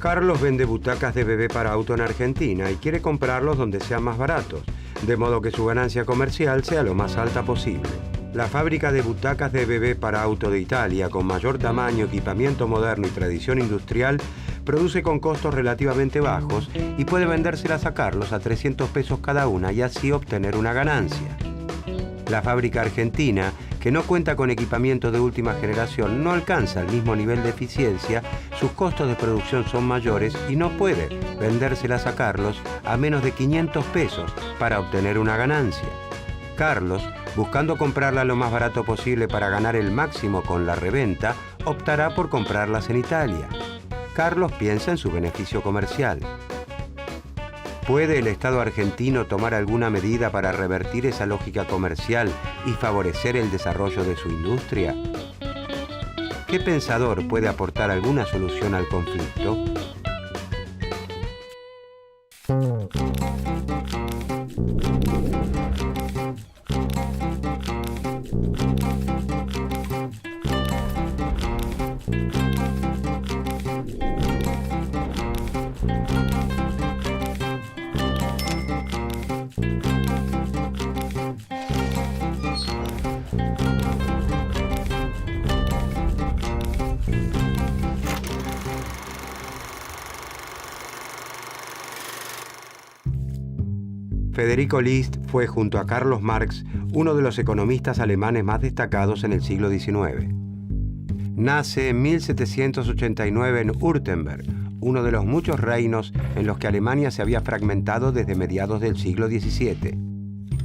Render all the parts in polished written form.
Carlos vende butacas de bebé para auto en Argentina y quiere comprarlos donde sean más baratos, de modo que su ganancia comercial sea lo más alta posible. La fábrica de butacas de bebé para auto de Italia, con mayor tamaño, equipamiento moderno y tradición industrial, produce con costos relativamente bajos y puede vendérselas a Carlos a 300 pesos cada una y así obtener una ganancia. La fábrica argentina, que no cuenta con equipamiento de última generación, no alcanza el mismo nivel de eficiencia, sus costos de producción son mayores y no puede vendérselas a Carlos a menos de 500 pesos para obtener una ganancia. Carlos, buscando comprarla lo más barato posible para ganar el máximo con la reventa, optará por comprarlas en Italia. Carlos piensa en su beneficio comercial. ¿Puede el Estado argentino tomar alguna medida para revertir esa lógica comercial y favorecer el desarrollo de su industria? ¿Qué pensador puede aportar alguna solución al conflicto? Federico List fue, junto a Carlos Marx, uno de los economistas alemanes más destacados en el siglo XIX. Nace en 1789 en Württemberg, uno de los muchos reinos en los que Alemania se había fragmentado desde mediados del siglo XVII.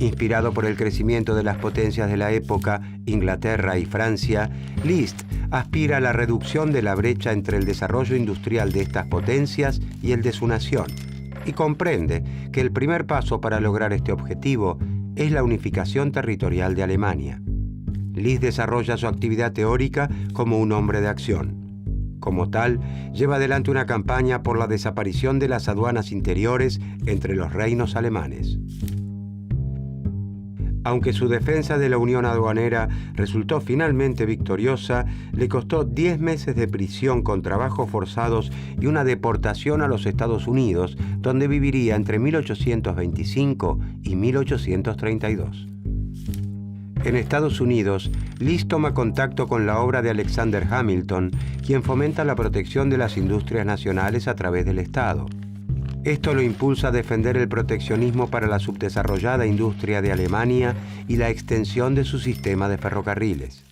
Inspirado por el crecimiento de las potencias de la época, Inglaterra y Francia, List aspira a la reducción de la brecha entre el desarrollo industrial de estas potencias y el de su nación, y comprende que el primer paso para lograr este objetivo es la unificación territorial de Alemania. List desarrolla su actividad teórica como un hombre de acción. Como tal, lleva adelante una campaña por la desaparición de las aduanas interiores entre los reinos alemanes. Aunque su defensa de la unión aduanera resultó finalmente victoriosa, le costó 10 meses de prisión con trabajos forzados y una deportación a los Estados Unidos, donde viviría entre 1825 y 1832. En Estados Unidos, List toma contacto con la obra de Alexander Hamilton, quien fomenta la protección de las industrias nacionales a través del Estado. Esto lo impulsa a defender el proteccionismo para la subdesarrollada industria de Alemania y la extensión de su sistema de ferrocarriles.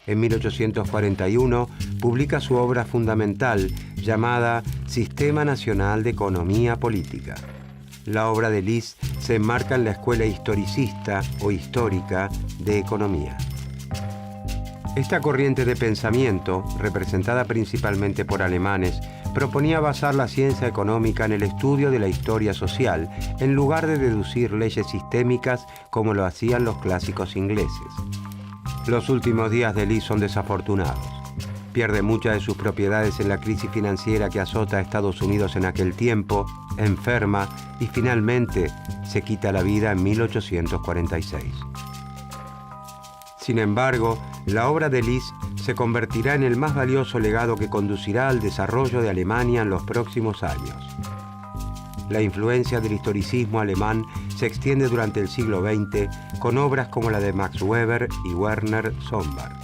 En 1841 publica su obra fundamental llamada Sistema Nacional de Economía Política. La obra de List se enmarca en la escuela historicista o histórica de economía. Esta corriente de pensamiento, representada principalmente por alemanes, proponía basar la ciencia económica en el estudio de la historia social, en lugar de deducir leyes sistémicas como lo hacían los clásicos ingleses. Los últimos días de List son desafortunados. Pierde muchas de sus propiedades en la crisis financiera que azota a Estados Unidos en aquel tiempo, enferma y finalmente se quita la vida en 1846. Sin embargo, la obra de List se convertirá en el más valioso legado que conducirá al desarrollo de Alemania en los próximos años. La influencia del historicismo alemán se extiende durante el siglo XX con obras como la de Max Weber y Werner Sombart.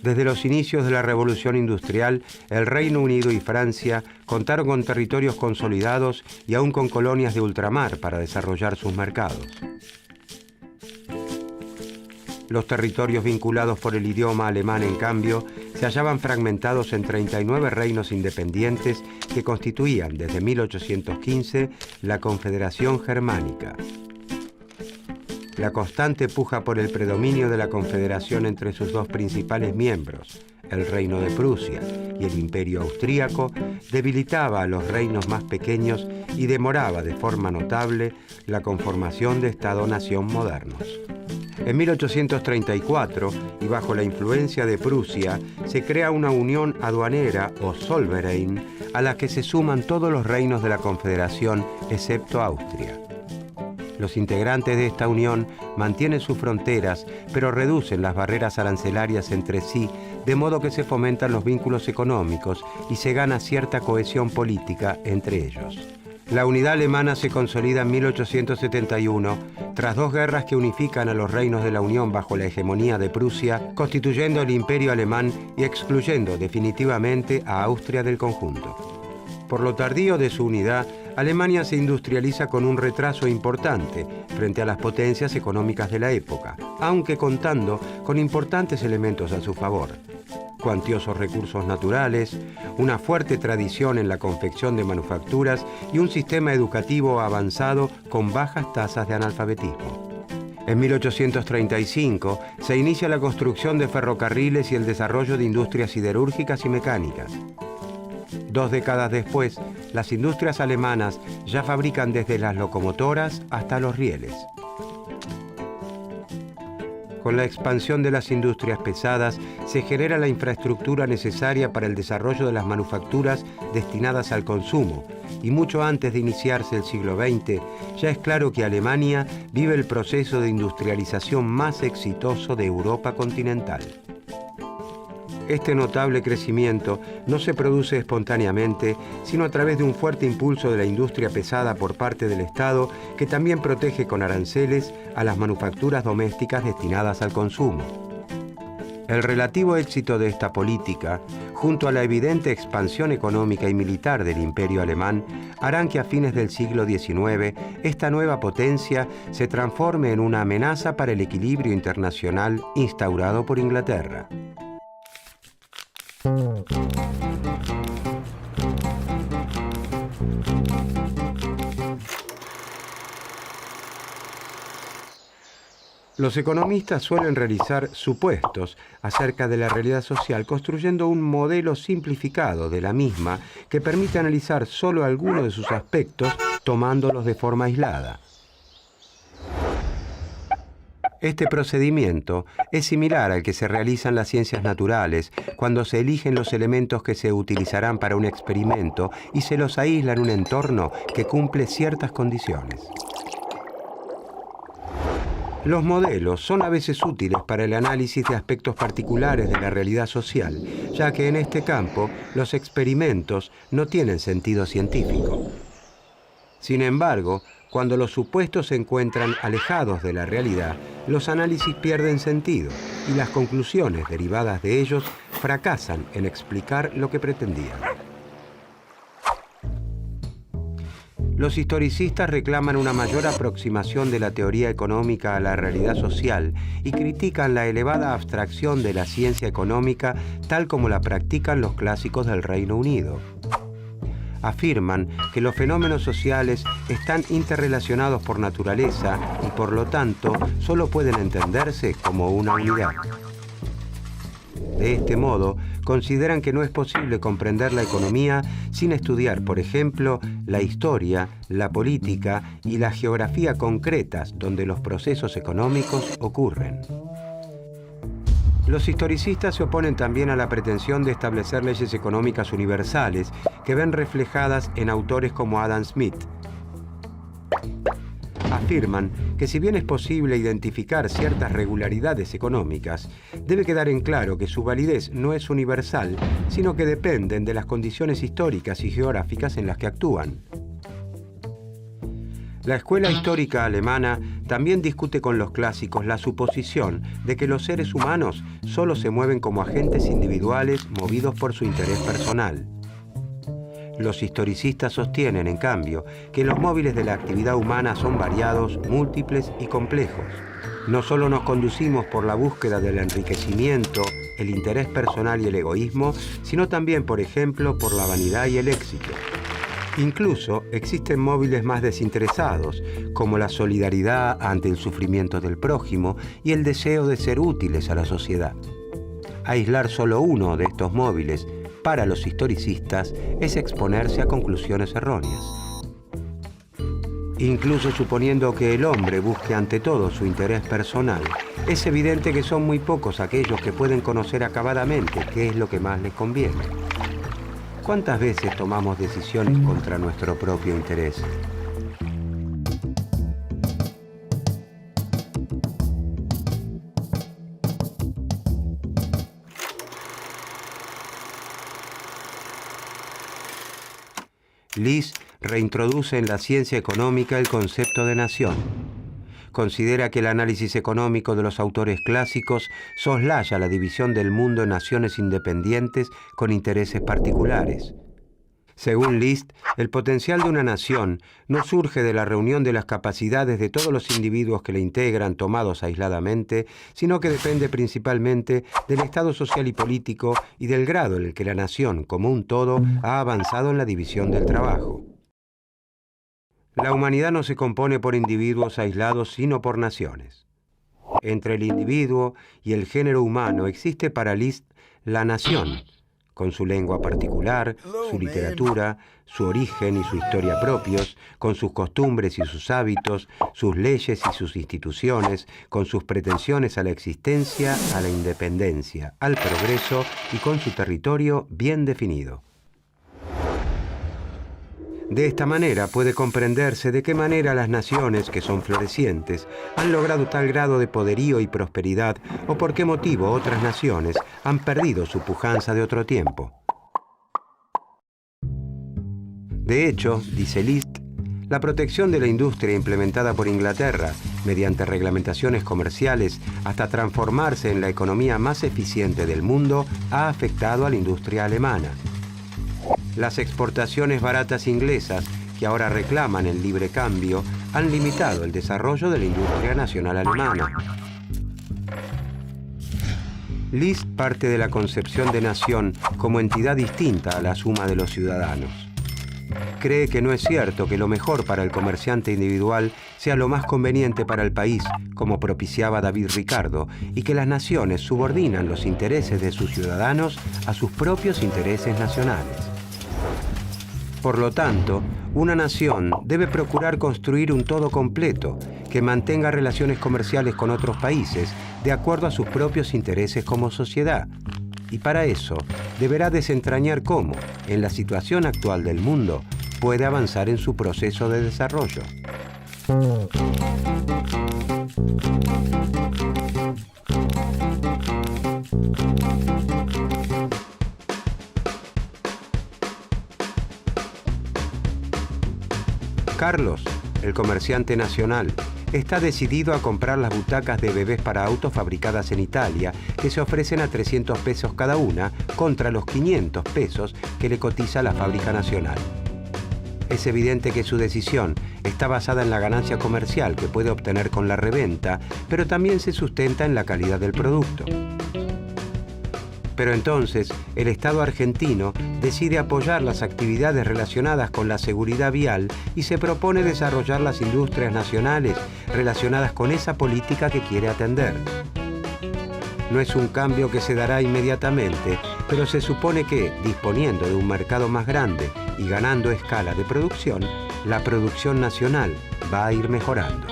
Desde los inicios de la Revolución Industrial, el Reino Unido y Francia contaron con territorios consolidados y aún con colonias de ultramar para desarrollar sus mercados. Los territorios vinculados por el idioma alemán, en cambio, se hallaban fragmentados en 39 reinos independientes que constituían, desde 1815, la Confederación Germánica. La constante puja por el predominio de la Confederación entre sus dos principales miembros, el Reino de Prusia y el Imperio Austríaco, debilitaba a los reinos más pequeños y demoraba de forma notable la conformación de Estado-nación modernos. En 1834, y bajo la influencia de Prusia, se crea una unión aduanera o Zollverein, a la que se suman todos los reinos de la Confederación, excepto Austria. Los integrantes de esta unión mantienen sus fronteras, pero reducen las barreras arancelarias entre sí, de modo que se fomentan los vínculos económicos y se gana cierta cohesión política entre ellos. La unidad alemana se consolida en 1871, tras 2 guerras que unifican a los reinos de la Unión bajo la hegemonía de Prusia, constituyendo el Imperio alemán y excluyendo definitivamente a Austria del conjunto. Por lo tardío de su unidad, Alemania se industrializa con un retraso importante frente a las potencias económicas de la época, aunque contando con importantes elementos a su favor: cuantiosos recursos naturales, una fuerte tradición en la confección de manufacturas y un sistema educativo avanzado con bajas tasas de analfabetismo. En 1835 se inicia la construcción de ferrocarriles y el desarrollo de industrias siderúrgicas y mecánicas. 2 décadas después, las industrias alemanas ya fabrican desde las locomotoras hasta los rieles. Con la expansión de las industrias pesadas, se genera la infraestructura necesaria para el desarrollo de las manufacturas destinadas al consumo, y mucho antes de iniciarse el siglo XX, ya es claro que Alemania vive el proceso de industrialización más exitoso de Europa continental. Este notable crecimiento no se produce espontáneamente, sino a través de un fuerte impulso de la industria pesada por parte del Estado, que también protege con aranceles a las manufacturas domésticas destinadas al consumo. El relativo éxito de esta política, junto a la evidente expansión económica y militar del Imperio alemán, harán que a fines del siglo XIX esta nueva potencia se transforme en una amenaza para el equilibrio internacional instaurado por Inglaterra. Los economistas suelen realizar supuestos acerca de la realidad social, construyendo un modelo simplificado de la misma que permite analizar solo algunos de sus aspectos, tomándolos de forma aislada. Este procedimiento es similar al que se realiza en las ciencias naturales, cuando se eligen los elementos que se utilizarán para un experimento y se los aísla en un entorno que cumple ciertas condiciones. Los modelos son a veces útiles para el análisis de aspectos particulares de la realidad social, ya que en este campo los experimentos no tienen sentido científico. Sin embargo, cuando los supuestos se encuentran alejados de la realidad, los análisis pierden sentido y las conclusiones derivadas de ellos fracasan en explicar lo que pretendían. Los historicistas reclaman una mayor aproximación de la teoría económica a la realidad social y critican la elevada abstracción de la ciencia económica tal como la practican los clásicos del Reino Unido. Afirman que los fenómenos sociales están interrelacionados por naturaleza y por lo tanto solo pueden entenderse como una unidad. De este modo, consideran que no es posible comprender la economía sin estudiar, por ejemplo, la historia, la política y la geografía concretas donde los procesos económicos ocurren. Los historicistas se oponen también a la pretensión de establecer leyes económicas universales que ven reflejadas en autores como Adam Smith. Afirman que si bien es posible identificar ciertas regularidades económicas, debe quedar en claro que su validez no es universal, sino que dependen de las condiciones históricas y geográficas en las que actúan. La escuela histórica alemana también discute con los clásicos la suposición de que los seres humanos solo se mueven como agentes individuales movidos por su interés personal. Los historicistas sostienen, en cambio, que los móviles de la actividad humana son variados, múltiples y complejos. No solo nos conducimos por la búsqueda del enriquecimiento, el interés personal y el egoísmo, sino también, por ejemplo, por la vanidad y el éxito. Incluso existen móviles más desinteresados, como la solidaridad ante el sufrimiento del prójimo y el deseo de ser útiles a la sociedad. Aislar solo uno de estos móviles para los historicistas es exponerse a conclusiones erróneas. Incluso suponiendo que el hombre busque ante todo su interés personal, es evidente que son muy pocos aquellos que pueden conocer acabadamente qué es lo que más les conviene. ¿Cuántas veces tomamos decisiones contra nuestro propio interés? List reintroduce en la ciencia económica el concepto de nación. Considera que el análisis económico de los autores clásicos soslaya la división del mundo en naciones independientes con intereses particulares. Según List, el potencial de una nación no surge de la reunión de las capacidades de todos los individuos que la integran tomados aisladamente, sino que depende principalmente del estado social y político y del grado en el que la nación, como un todo, ha avanzado en la división del trabajo. La humanidad no se compone por individuos aislados, sino por naciones. Entre el individuo y el género humano existe para List la nación, con su lengua particular, su literatura, su origen y su historia propios, con sus costumbres y sus hábitos, sus leyes y sus instituciones, con sus pretensiones a la existencia, a la independencia, al progreso y con su territorio bien definido. De esta manera puede comprenderse de qué manera las naciones, que son florecientes, han logrado tal grado de poderío y prosperidad, o por qué motivo otras naciones han perdido su pujanza de otro tiempo. De hecho, dice List, la protección de la industria implementada por Inglaterra, mediante reglamentaciones comerciales, hasta transformarse en la economía más eficiente del mundo, ha afectado a la industria alemana. Las exportaciones baratas inglesas, que ahora reclaman el libre cambio, han limitado el desarrollo de la industria nacional alemana. List parte de la concepción de nación como entidad distinta a la suma de los ciudadanos. Cree que no es cierto que lo mejor para el comerciante individual sea lo más conveniente para el país, como propiciaba David Ricardo, y que las naciones subordinan los intereses de sus ciudadanos a sus propios intereses nacionales. Por lo tanto, una nación debe procurar construir un todo completo que mantenga relaciones comerciales con otros países de acuerdo a sus propios intereses como sociedad. Y para eso, deberá desentrañar cómo, en la situación actual del mundo, puede avanzar en su proceso de desarrollo. Carlos, el comerciante nacional, está decidido a comprar las butacas de bebés para autos fabricadas en Italia, que se ofrecen a 300 pesos cada una, contra los 500 pesos que le cotiza la fábrica nacional. Es evidente que su decisión está basada en la ganancia comercial que puede obtener con la reventa, pero también se sustenta en la calidad del producto. Pero entonces, el Estado argentino decide apoyar las actividades relacionadas con la seguridad vial y se propone desarrollar las industrias nacionales relacionadas con esa política que quiere atender. No es un cambio que se dará inmediatamente, pero se supone que, disponiendo de un mercado más grande y ganando escala de producción, la producción nacional va a ir mejorando.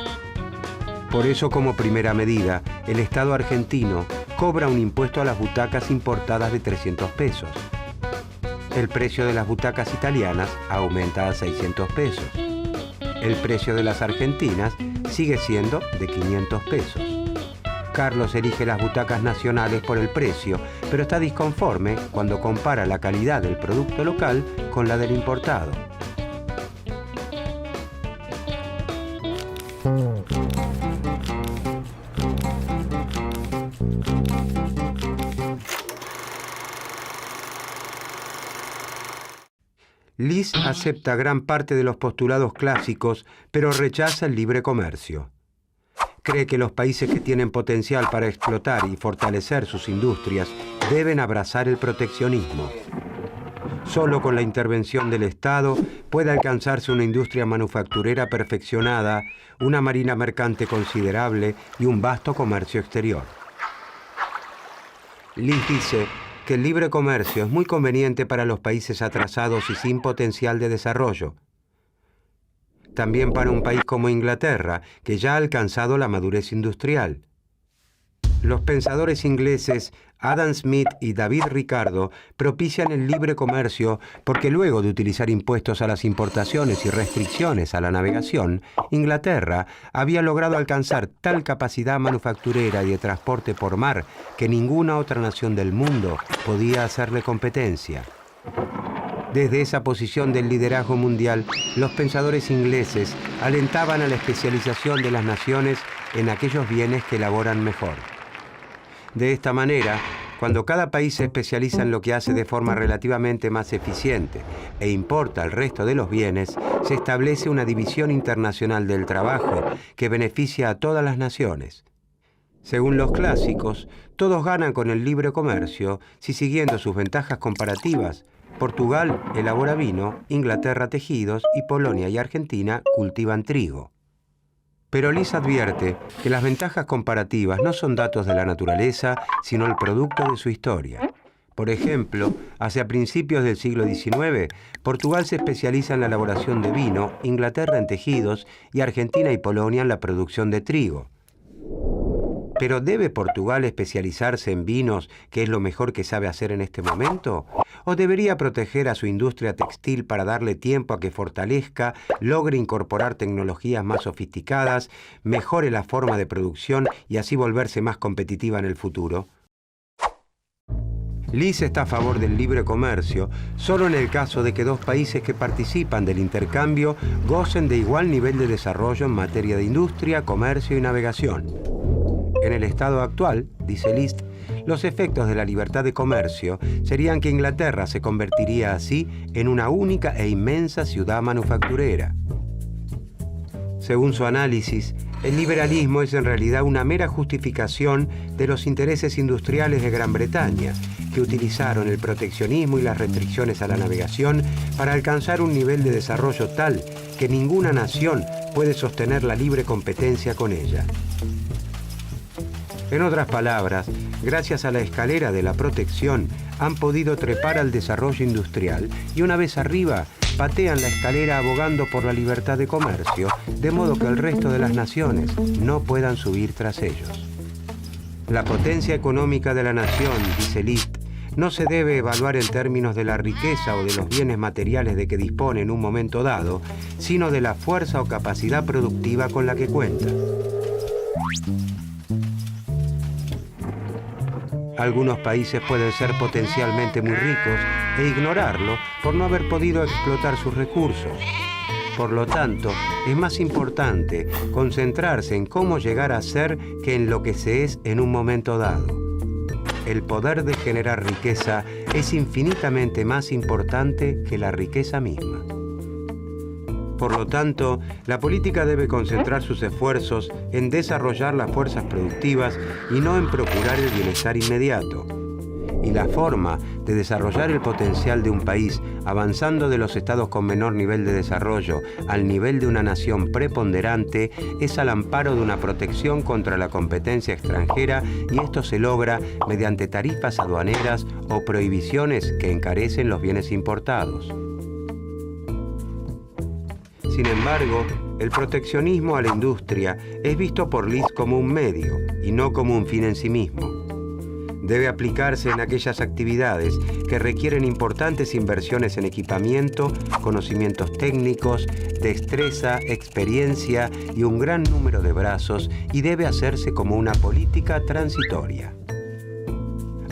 Por eso, como primera medida, el Estado argentino cobra un impuesto a las butacas importadas de 300 pesos. El precio de las butacas italianas aumenta a 600 pesos. El precio de las argentinas sigue siendo de 500 pesos. Carlos elige las butacas nacionales por el precio, pero está disconforme cuando compara la calidad del producto local con la del importado. List acepta gran parte de los postulados clásicos, pero rechaza el libre comercio. Cree que los países que tienen potencial para explotar y fortalecer sus industrias deben abrazar el proteccionismo. Solo con la intervención del Estado puede alcanzarse una industria manufacturera perfeccionada, una marina mercante considerable y un vasto comercio exterior. List dice que el libre comercio es muy conveniente para los países atrasados y sin potencial de desarrollo. también para un país como Inglaterra, que ya ha alcanzado la madurez industrial. Los pensadores ingleses Adam Smith y David Ricardo propician el libre comercio porque luego de utilizar impuestos a las importaciones y restricciones a la navegación, Inglaterra había logrado alcanzar tal capacidad manufacturera y de transporte por mar que ninguna otra nación del mundo podía hacerle competencia. Desde esa posición del liderazgo mundial, los pensadores ingleses alentaban a la especialización de las naciones en aquellos bienes que elaboran mejor. De esta manera, cuando cada país se especializa en lo que hace de forma relativamente más eficiente e importa el resto de los bienes, se establece una división internacional del trabajo que beneficia a todas las naciones. Según los clásicos, todos ganan con el libre comercio si, siguiendo sus ventajas comparativas, Portugal elabora vino, Inglaterra tejidos y Polonia y Argentina cultivan trigo. Pero Liz advierte que las ventajas comparativas no son datos de la naturaleza, sino el producto de su historia. Por ejemplo, hacia principios del siglo XIX, Portugal se especializa en la elaboración de vino, Inglaterra en tejidos y Argentina y Polonia en la producción de trigo. ¿Pero debe Portugal especializarse en vinos, que es lo mejor que sabe hacer en este momento? ¿O debería proteger a su industria textil para darle tiempo a que fortalezca, logre incorporar tecnologías más sofisticadas, mejore la forma de producción y así volverse más competitiva en el futuro? Liz está a favor del libre comercio solo en el caso de que dos países que participan del intercambio gocen de igual nivel de desarrollo en materia de industria, comercio y navegación. En el estado actual, dice List, los efectos de la libertad de comercio serían que Inglaterra se convertiría así en una única e inmensa ciudad manufacturera. Según su análisis, el liberalismo es en realidad una mera justificación de los intereses industriales de Gran Bretaña, que utilizaron el proteccionismo y las restricciones a la navegación para alcanzar un nivel de desarrollo tal que ninguna nación puede sostener la libre competencia con ella. En otras palabras, gracias a la escalera de la protección, han podido trepar al desarrollo industrial y una vez arriba, patean la escalera abogando por la libertad de comercio, de modo que el resto de las naciones no puedan subir tras ellos. La potencia económica de la nación, dice List, no se debe evaluar en términos de la riqueza o de los bienes materiales de que dispone en un momento dado, sino de la fuerza o capacidad productiva con la que cuenta. Algunos países pueden ser potencialmente muy ricos e ignorarlo por no haber podido explotar sus recursos. Por lo tanto, es más importante concentrarse en cómo llegar a ser que en lo que se es en un momento dado. El poder de generar riqueza es infinitamente más importante que la riqueza misma. Por lo tanto, la política debe concentrar sus esfuerzos en desarrollar las fuerzas productivas y no en procurar el bienestar inmediato. Y la forma de desarrollar el potencial de un país, avanzando de los estados con menor nivel de desarrollo al nivel de una nación preponderante, es al amparo de una protección contra la competencia extranjera, y esto se logra mediante tarifas aduaneras o prohibiciones que encarecen los bienes importados. Sin embargo, el proteccionismo a la industria es visto por Liz como un medio y no como un fin en sí mismo. Debe aplicarse en aquellas actividades que requieren importantes inversiones en equipamiento, conocimientos técnicos, destreza, experiencia y un gran número de brazos, y debe hacerse como una política transitoria.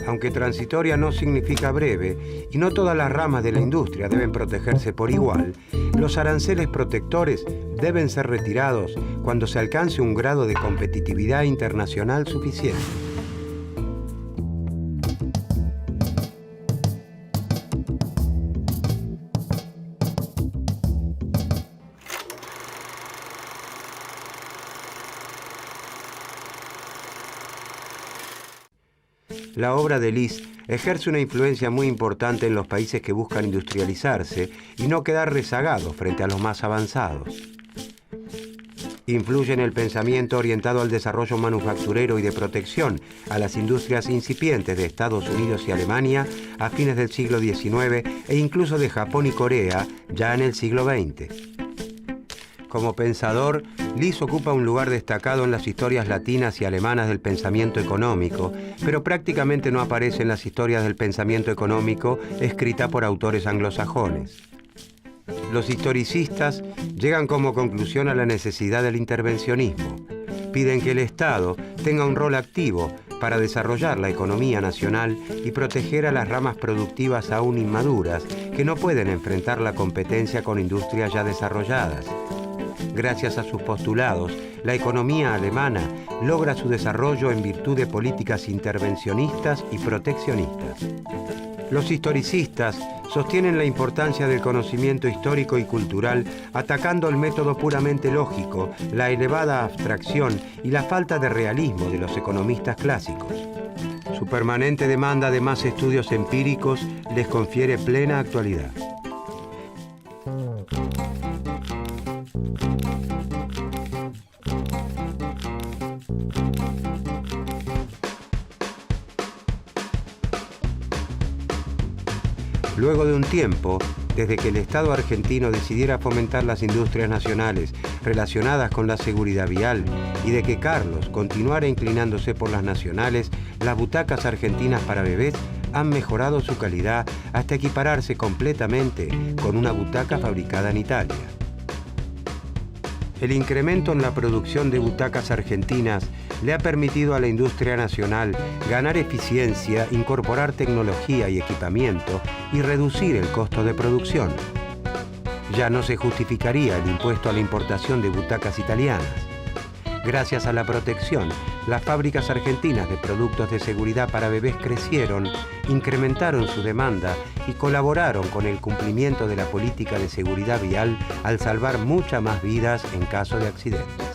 Aunque transitoria no significa breve, y no todas las ramas de la industria deben protegerse por igual, los aranceles protectores deben ser retirados cuando se alcance un grado de competitividad internacional suficiente. La obra de Liz ejerce una influencia muy importante en los países que buscan industrializarse y no quedar rezagados frente a los más avanzados. Influye en el pensamiento orientado al desarrollo manufacturero y de protección a las industrias incipientes de Estados Unidos y Alemania a fines del siglo XIX e incluso de Japón y Corea ya en el siglo XX. Como pensador, Lis ocupa un lugar destacado en las historias latinas y alemanas del pensamiento económico, pero prácticamente no aparece en las historias del pensamiento económico escritas por autores anglosajones. Los historicistas llegan como conclusión a la necesidad del intervencionismo. Piden que el Estado tenga un rol activo para desarrollar la economía nacional y proteger a las ramas productivas aún inmaduras que no pueden enfrentar la competencia con industrias ya desarrolladas. Gracias a sus postulados, la economía alemana logra su desarrollo en virtud de políticas intervencionistas y proteccionistas. Los historicistas sostienen la importancia del conocimiento histórico y cultural, atacando el método puramente lógico, la elevada abstracción y la falta de realismo de los economistas clásicos. Su permanente demanda de más estudios empíricos les confiere plena actualidad. Luego de un tiempo, desde que el Estado argentino decidiera fomentar las industrias nacionales relacionadas con la seguridad vial y de que Carlos continuara inclinándose por las nacionales, las butacas argentinas para bebés han mejorado su calidad hasta equipararse completamente con una butaca fabricada en Italia. El incremento en la producción de butacas argentinas le ha permitido a la industria nacional ganar eficiencia, incorporar tecnología y equipamiento y reducir el costo de producción. Ya no se justificaría el impuesto a la importación de butacas italianas. Gracias a la protección, las fábricas argentinas de productos de seguridad para bebés crecieron, incrementaron su demanda y colaboraron con el cumplimiento de la política de seguridad vial al salvar muchas más vidas en caso de accidentes.